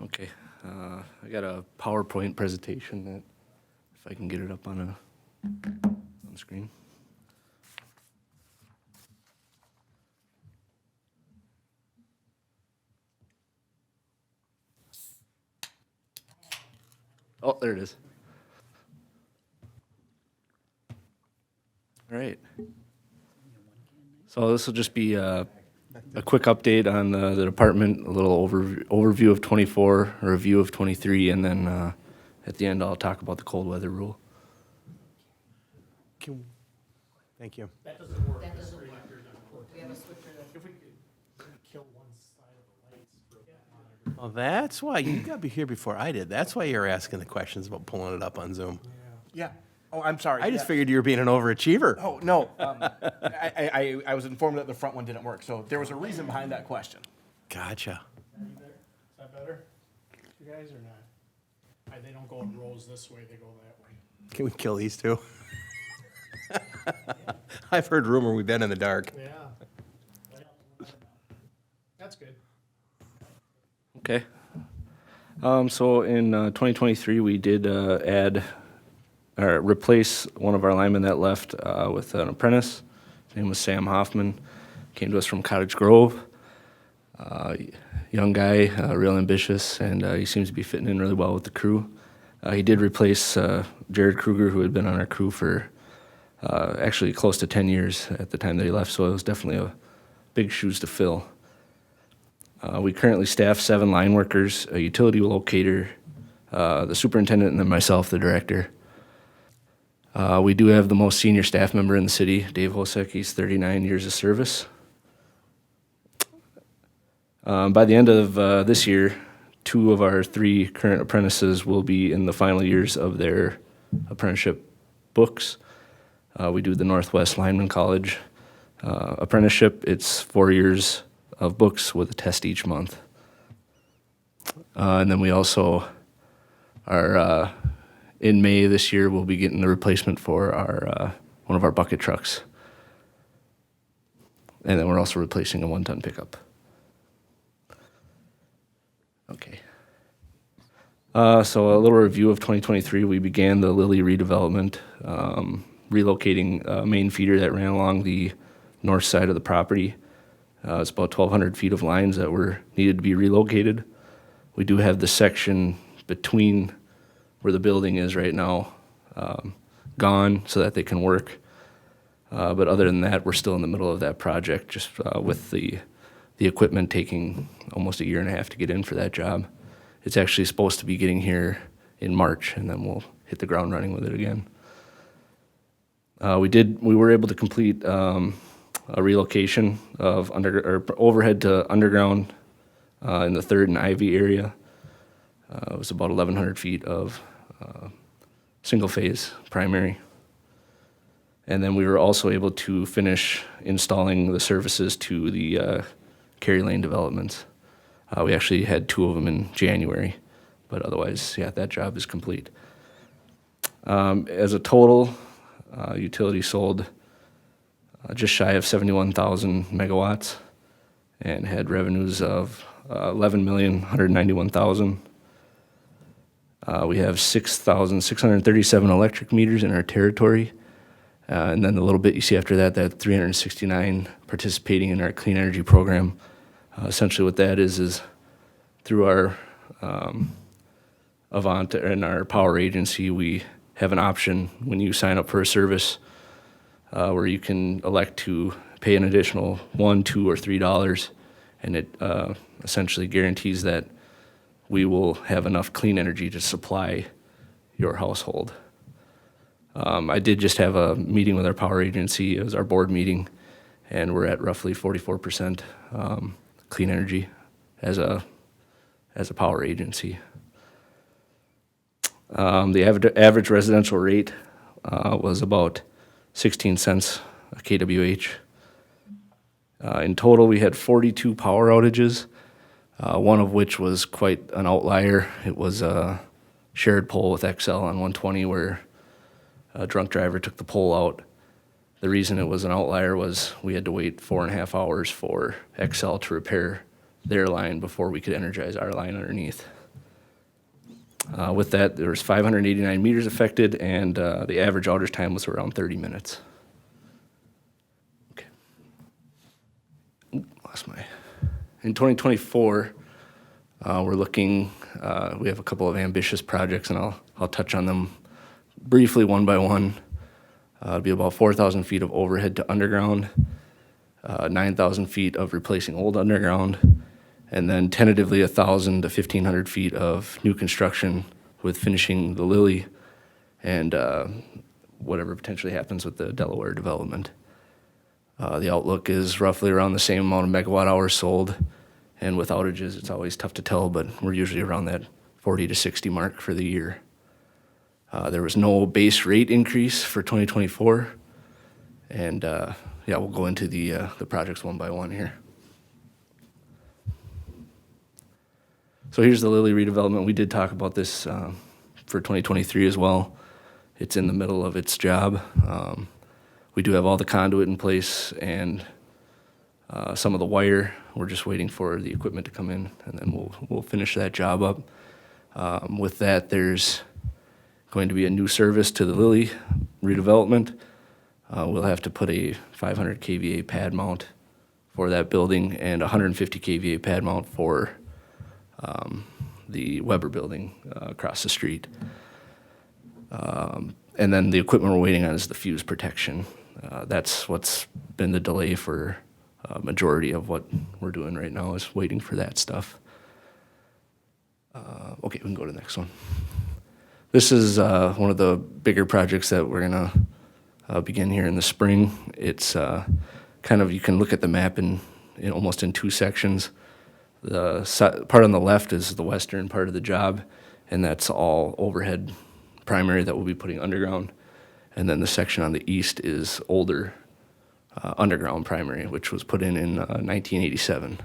Okay, I got a PowerPoint presentation that, if I can get it up on the screen. Oh, there it is. All right. So this will just be a quick update on the department, a little overview of 24, a review of 23, and then at the end I'll talk about the cold weather rule. Thank you. That doesn't work. We have a switcher that. If we could kill one side of the lights for a monitor. Well, that's why you got to be here before I did. That's why you're asking the questions about pulling it up on Zoom. Yeah. Oh, I'm sorry. I just Yeah. figured you were being an overachiever. Oh, no. I was informed that the front one didn't work, so there was a reason behind that question. Gotcha. Is that better? You guys or not? They don't go in rows this way, they go that way. Can we kill these two? I've heard rumor we've been in the dark. Yeah. That's good. Okay. So in 2023, we did replace one of our linemen that left with an apprentice. His name was Sam Hoffman. Came to us from Cottage Grove. Young guy, real ambitious, and he seems to be fitting in really well with the crew. He did replace Jared Kruger, who had been on our crew for actually close to 10 years at the time that he left, so it was definitely a big shoes to fill. We currently staff 7 line workers, a utility locator, the superintendent, and then myself, the director. We do have the most senior staff member in the city, Dave Hosek. He's 39 years of service. By the end of this year, 2 of our 3 current apprentices will be in the final years of their apprenticeship books. We do the Northwest Lineman College apprenticeship. It's 4 years of books with a test each month. And then we also are, in May this year, we'll be getting the replacement for our one of our bucket trucks. And then we're also replacing a 1-ton pickup. Okay. So a little review of 2023. We began the Lily redevelopment, relocating a main feeder that ran along the north side of the property. It's about 1,200 feet of lines that were needed to be relocated. We do have the section between where the building is right now gone so that they can work. But other than that, we're still in the middle of that project, just with the equipment taking almost 1.5 years to get in for that job. It's actually supposed to be getting here in March, and then we'll hit the ground running with it again. We were able to complete a relocation of overhead to underground in the 3rd and Ivy area. It was about 1,100 feet of single-phase primary. And then we were also able to finish installing the services to the Kerry Lane developments. We actually had 2 of them in January, but otherwise, yeah, that job is complete. As a total, utility sold just shy of 71,000 megawatts and had revenues of 11,191,000. We have 6,637 electric meters in our territory. And then the little bit you see after that, that 369 participating in our clean energy program. Essentially what that is through our Avant and our power agency, we have an option when you sign up for a service where you can elect to pay an additional $1, $2, or $3, and it essentially guarantees that we will have enough clean energy to supply your household. I did just have a meeting with our power agency. It was our board meeting, and we're at roughly 44% clean energy as a power agency. The average residential rate was about 16 cents a kWh. In total, we had 42 power outages, one of which was quite an outlier. It was a shared pole with XL on 120 where a drunk driver took the pole out. The reason it was an outlier was we had to wait 4.5 hours for XL to repair their line before we could energize our line underneath. With that, there was 589 meters affected, and the average outage time was around 30 minutes. Okay. Oop, lost my. In 2024, we're looking. We have a couple of ambitious projects, and I'll touch on them briefly one by one. It'll be about 4,000 feet of overhead to underground, 9,000 feet of replacing old underground, and then tentatively 1,000 to 1,500 feet of new construction with finishing the Lily and whatever potentially happens with the Delaware development. The outlook is roughly around the same amount of megawatt hours sold, and with outages, it's always tough to tell, but we're usually around that 40 to 60 mark for the year. There was no base rate increase for 2024, and yeah, we'll go into the projects one by one here. So here's the Lily redevelopment. We did talk about this for 2023 as well. It's in the middle of its job. We do have all the conduit in place and some of the wire. We're just waiting for the equipment to come in, and then we'll finish that job up. With that, there's going to be a new service to the Lily redevelopment. We'll have to put a 500 kVA pad mount for that building and 150 kVA pad mount for the Weber building across the street. And then the equipment we're waiting on is the fuse protection. That's what's been the delay for a majority of what we're doing right now, is waiting for that stuff. Okay, we can go to the next one. This is one of the bigger projects that we're gonna begin here in the spring. It's kind of, you can look at the map in almost in two sections. The part on the left is the western part of the job, and that's all overhead primary that we'll be putting underground. And then the section on the east is older underground primary, which was put in 1987.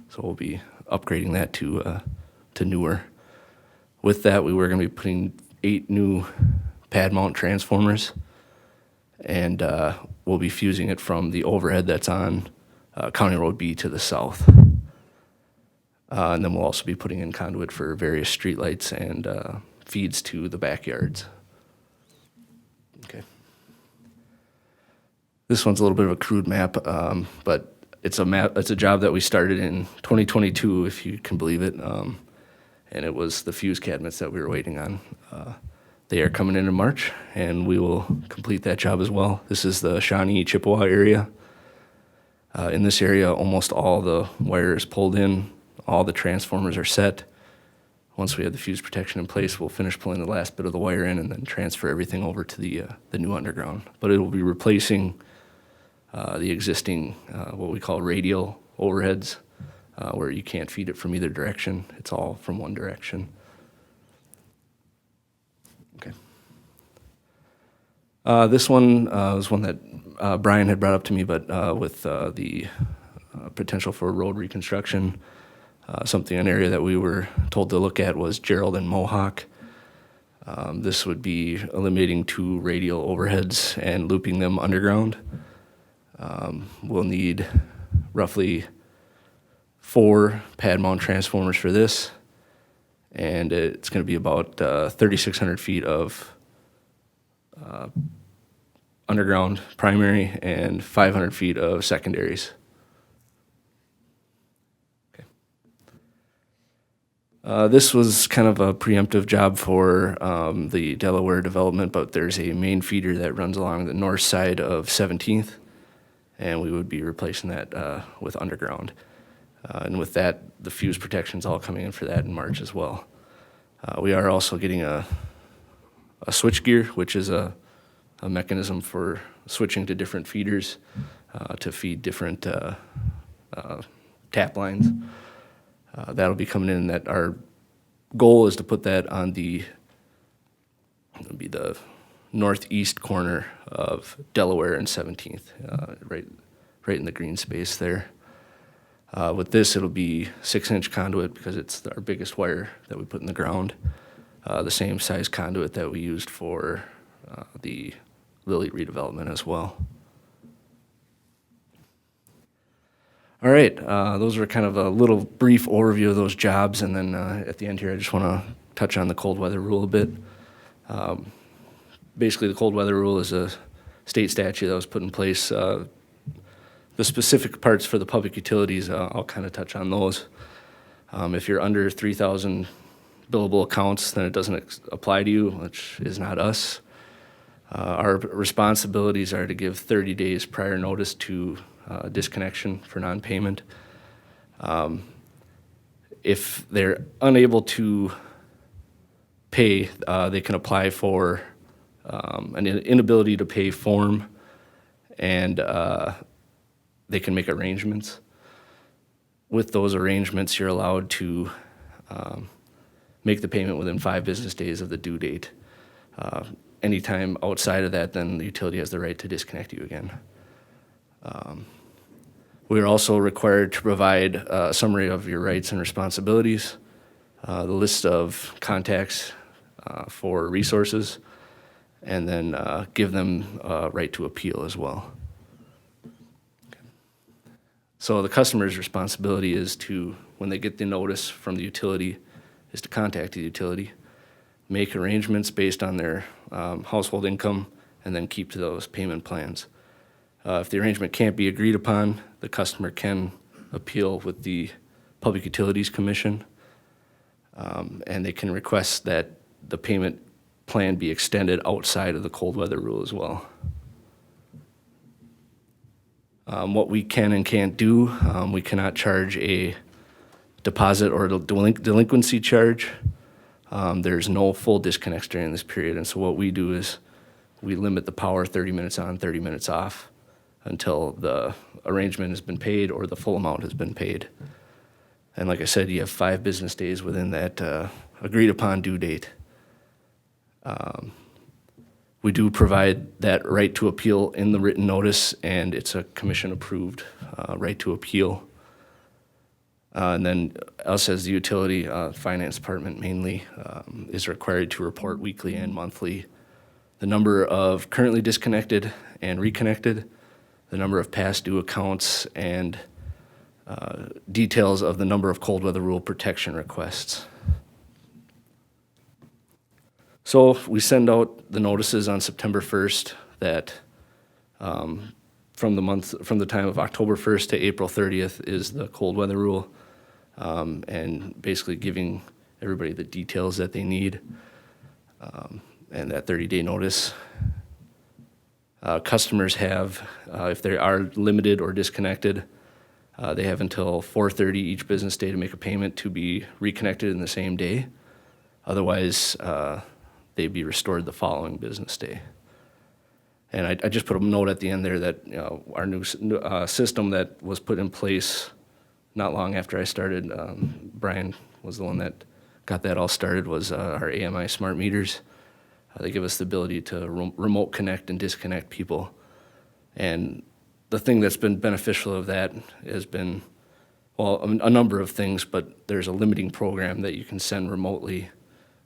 So we'll be upgrading that to newer. With that, we were going to be putting 8 new pad mount transformers, and we'll be fusing it from the overhead that's on County Road B to the south. And then we'll also be putting in conduit for various streetlights and feeds to the backyards. Okay. This one's a little bit of a crude map, but it's a map. It's a job that we started in 2022, if you can believe it. And it was the fuse cabinets that we were waiting on. They are coming in March, and we will complete that job as well. This is the Shawnee, Chippewa area. In this area, almost all the wire is pulled in. All the transformers are set. Once we have the fuse protection in place, we'll finish pulling the last bit of the wire in and then transfer everything over to the new underground. But it will be replacing the existing, what we call radial overheads, where you can't feed it from either direction. It's all from one direction. Okay. This one was one that Brian had brought up to me, but with the potential for road reconstruction, an area that we were told to look at was Gerald and Mohawk. This would be eliminating 2 radial overheads and looping them underground. We'll need roughly 4 pad mount transformers for this, and it's going to be about 3,600 feet of underground primary and 500 feet of secondaries. This was kind of a preemptive job for the Delaware development, but there's a main feeder that runs along the north side of 17th, and we would be replacing that with underground. And with that, the fuse protection's all coming in for that in March as well. We are also getting a switchgear, which is a mechanism for switching to different feeders to feed different tap lines. That'll be coming in. That our goal is to put that on the northeast corner of Delaware and 17th, right in the green space there. With this, it'll be 6-inch conduit because it's our biggest wire that we put in the ground. The same size conduit that we used for the Lily redevelopment as well. All right, those were kind of a little brief overview of those jobs, and then at the end here, I just want to touch on the cold weather rule a bit. Basically, the cold weather rule is a state statute that was put in place. The specific parts for the public utilities, I'll kind of touch on those. If you're under 3,000 billable accounts, then it doesn't apply to you, which is not us. Our responsibilities are to give 30 days prior notice to disconnection for non-payment. If they're unable to pay, they can apply for an inability to pay form, and they can make arrangements. With those arrangements, you're allowed to make the payment within 5 business days of the due date. Anytime outside of that, then the utility has the right to disconnect you again. We are also required to provide a summary of your rights and responsibilities, the list of contacts for resources, and then give them a right to appeal as well. So the customer's responsibility is to, when they get the notice from the utility, is to contact the utility, make arrangements based on their household income, and then keep to those payment plans. If the arrangement can't be agreed upon, the customer can appeal with the Public Utilities Commission, and they can request that the payment plan be extended outside of the cold weather rule as well. What we can and can't do, we cannot charge a deposit or delinquency charge. There's no full disconnects during this period, and so what we do is we limit the power 30 minutes on, 30 minutes off until the arrangement has been paid or the full amount has been paid. And like I said, you have 5 business days within that agreed upon due date. We do provide that right to appeal in the written notice, and it's a commission-approved right to appeal. And then us as the utility, finance department mainly, is required to report weekly and monthly the number of currently disconnected and reconnected, the number of past due accounts, and details of the number of cold weather rule protection requests. So we send out the notices on September 1st that from the time of October 1st to April 30th is the cold weather rule, and basically giving everybody the details that they need, and that 30-day notice. Customers have, if they are limited or disconnected, they have until 4:30 each business day to make a payment to be reconnected in the same day. Otherwise, they'd be restored the following business day. And I just put a note at the end there that our new system that was put in place not long after I started, Brian was the one that got that all started, was our AMI smart meters. They give us the ability to remote connect and disconnect people. And the thing that's been beneficial of that has been, well, a number of things, but there's a limiting program that you can send remotely.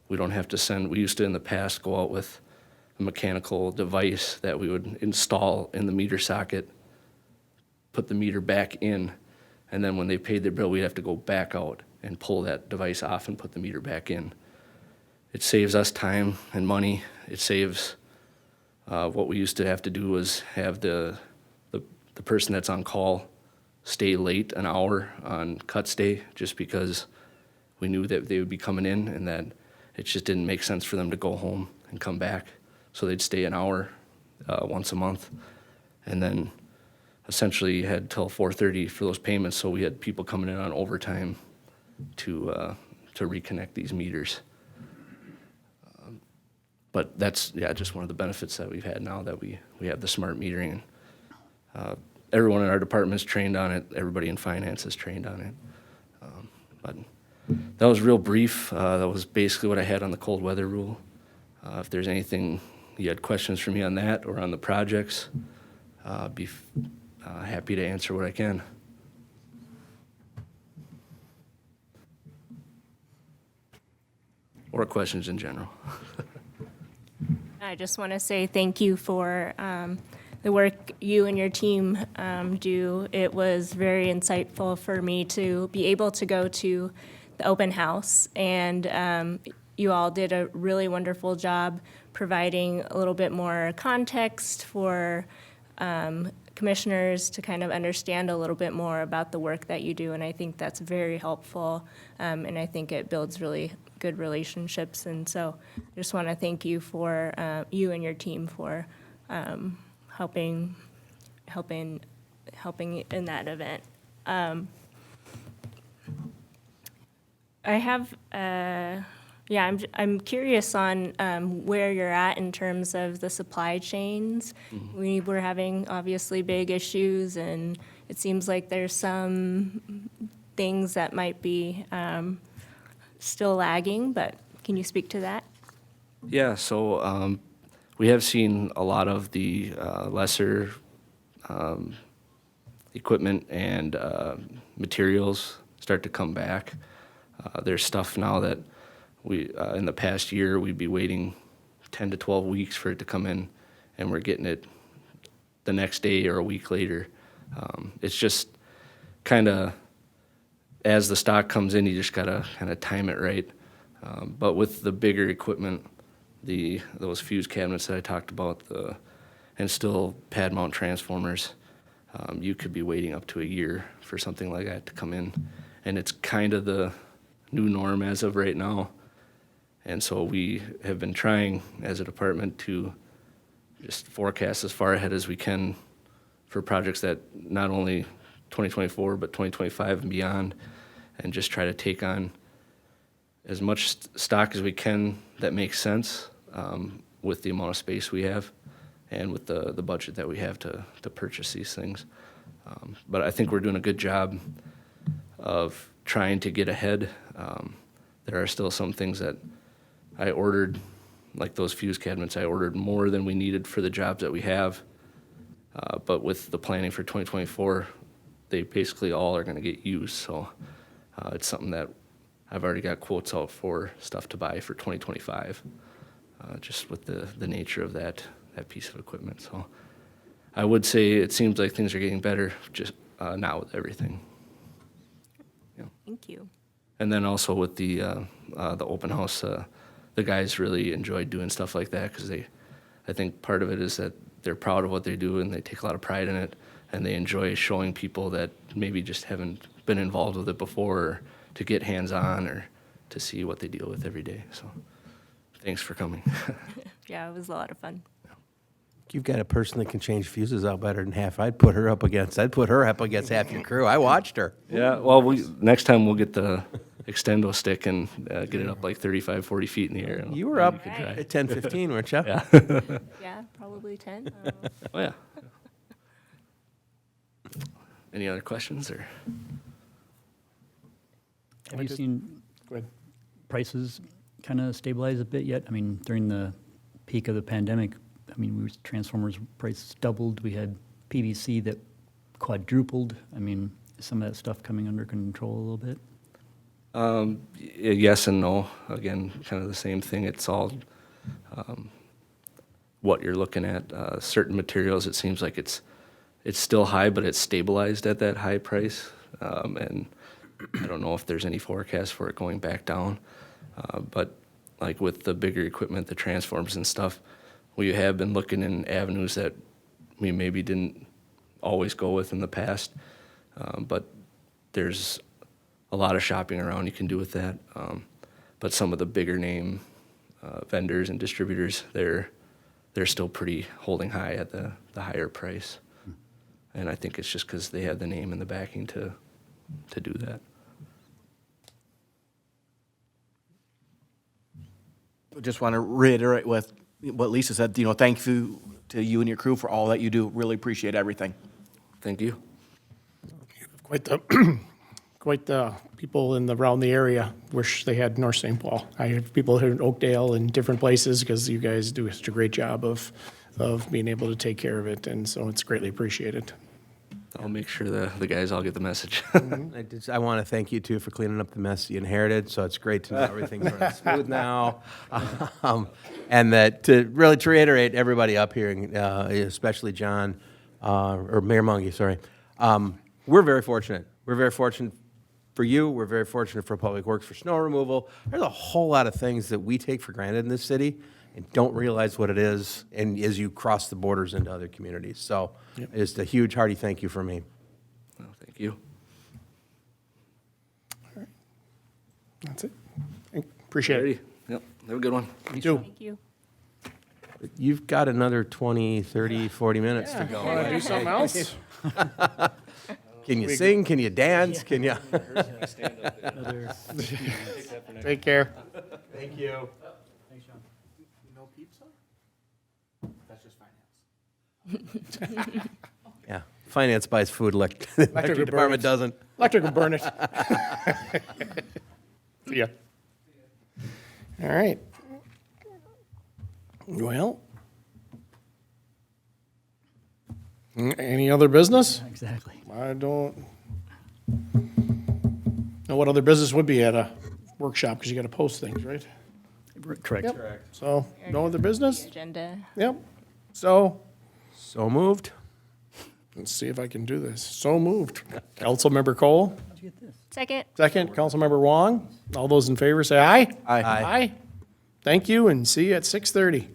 We don't have to send, we used to in the past go out with a mechanical device that we would install in the meter socket, put the meter back in, and then when they paid their bill, we'd have to go back out and pull that device off and put the meter back in. It saves us time and money. It saves, what we used to have to do was have the person that's on call stay late an hour on cuts day just because we knew that they would be coming in and that it just didn't make sense for them to go home and come back. So they'd stay an hour once a month, and then essentially had till 4:30 for those payments. So we had people coming in on overtime to reconnect these meters. But that's, just one of the benefits that we've had now that we have the smart metering. Everyone in our department is trained on it. Everybody in finance is trained on it. But that was real brief. That was basically what I had on the cold weather rule. If there's anything, you had questions for me on that or on the projects, I'd be happy to answer what I can. Or questions in general. I just want to say thank you for the work you and your team do. It was very insightful for me to be able to go to the open house, and you all did a really wonderful job providing a little bit more context for commissioners to kind of understand a little bit more about the work that you do, and I think that's very helpful, and I think it builds really good relationships. And so I just want to thank you for, you and your team for helping in that event. I have, I'm curious on where you're at in terms of the supply chains. We were having obviously big issues, and it seems like there's some things that might be still lagging, but can you speak to that? Yeah, so we have seen a lot of the lesser equipment and materials start to come back. There's stuff now that we, in the past year, we'd be waiting 10 to 12 weeks for it to come in, and we're getting it the next day or a week later. It's just kind of, as the stock comes in, you just gotta kind of time it right. But with the bigger equipment, those fuse cabinets that I talked about, and still pad mount transformers, you could be waiting up to a year for something like that to come in. And it's kind of the new norm as of right now. And so we have been trying as a department to just forecast as far ahead as we can for projects that not only 2024, but 2025 and beyond, and just try to take on as much stock as we can that makes sense with the amount of space we have and with the budget that we have to purchase these things. But I think we're doing a good job of trying to get ahead. There are still some things that I ordered, like those fuse cabinets, I ordered more than we needed for the jobs that we have. But with the planning for 2024, they basically all are going to get used. So it's something that I've already got quotes out for stuff to buy for 2025, just with the nature of that piece of equipment. So I would say it seems like things are getting better just now with everything. Yeah. Thank you. And then also with the open house, the guys really enjoyed doing stuff like that because I think part of it is that they're proud of what they do and they take a lot of pride in it, and they enjoy showing people that maybe just haven't been involved with it before, or to get hands-on or to see what they deal with every day. So thanks for coming. Yeah, it was a lot of fun. You've got a person that can change fuses out better than half. I'd put her up against half your crew. I watched her. Yeah, well, next time we'll get the extendo stick and get it up like 35, 40 feet in the air. You were up Right. at 10:15, weren't you? Yeah. Yeah, probably 10. Oh, yeah. Any other questions or? Have you seen Go ahead. prices kind of stabilize a bit yet? I mean, during the peak of the pandemic, I mean, transformers prices doubled. We had PVC that quadrupled. I mean, is some of that stuff coming under control a little bit? Yes and no. Again, kind of the same thing. It's all what you're looking at. Certain materials, it seems like it's still high, but it's stabilized at that high price. And I don't know if there's any forecast for it going back down. But like with the bigger equipment, the transformers and stuff, we have been looking in avenues that we maybe didn't always go with in the past. But there's a lot of shopping around you can do with that. But some of the bigger name vendors and distributors, they're still pretty holding high at the higher price. And I think it's just because they have the name and the backing to do that. Just want to reiterate what Lisa said. Thank you to you and your crew for all that you do. Really appreciate everything. Thank you. Quite the people around the area wish they had North St. Paul. I have people here in Oakdale and different places because you guys do such a great job of being able to take care of it, and so it's greatly appreciated. I'll make sure the guys all get the message. I want to thank you too for cleaning up the mess you inherited. So it's great to know everything's running smooth now. And that to reiterate everybody up here, especially John, or Mayor Mungy, sorry. We're very fortunate. We're very fortunate for you. We're very fortunate for Public Works for snow removal. There's a whole lot of things that we take for granted in this city and don't realize what it is, and as you cross the borders into other communities. So just a huge hearty thank you from me. Well, thank you. That's it. Appreciate it. Alrighty. Yep. Have a good one. You too. Thank you. You've got another 20, 30, 40 minutes to go. Want to do something else? Can you sing? Can you dance? Can you? Another Take care. Thank you. No pizza? That's just finance. Yeah, finance buys food, electric would department burn it. doesn't. Electric will burn it. See ya. All right. Well, any other business? exactly. I don't know what other business would be at a workshop, because you got to post things, right? Correct. So, no other business? Agenda. Yep. So, So moved. let's see if I can do this. So moved. Councilmember Cole, How'd you get this? Second. second. Councilmember Wong. All those in favor say aye. Aye. Aye. Thank you, and see you at 6:30.